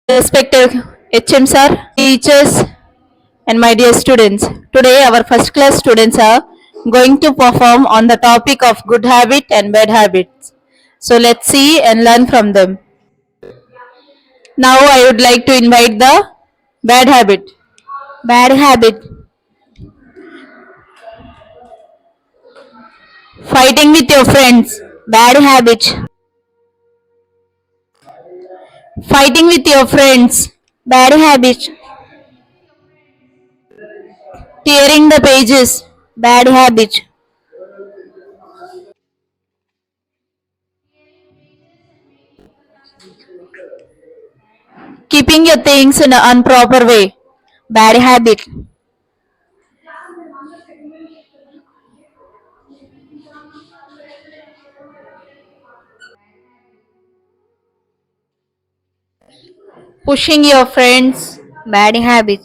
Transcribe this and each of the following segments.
Respected HM sir, teachers, and my dear students. Today, our first class students are going to perform on the topic of good habit and bad habits. So, let's see and learn from them. Now, I would like to invite the bad habit. Bad habit. Fighting with your friends. Bad habit. Fighting with your friends. Bad habit. Tearing the pages. Bad habit. Keeping your things in an improper way. Bad habit. Pushing your friends. Bad habit.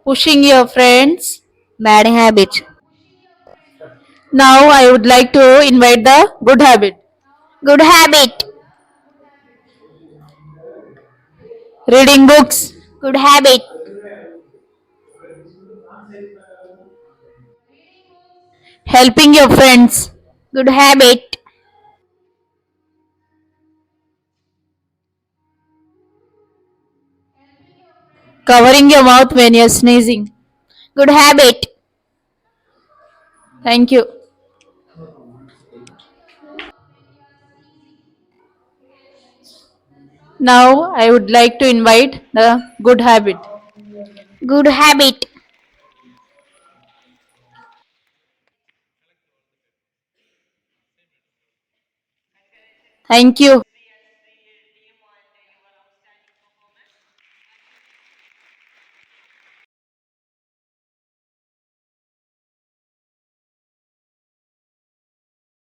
Pushing your friends. Bad habit. Now I would like to invite the good habit. Good habit. Reading books. Good habit. Helping your friends. Good habit. Covering your mouth when you're sneezing. Good habit. Thank you. Now I would like to invite the good habit. Good habit. Thank you.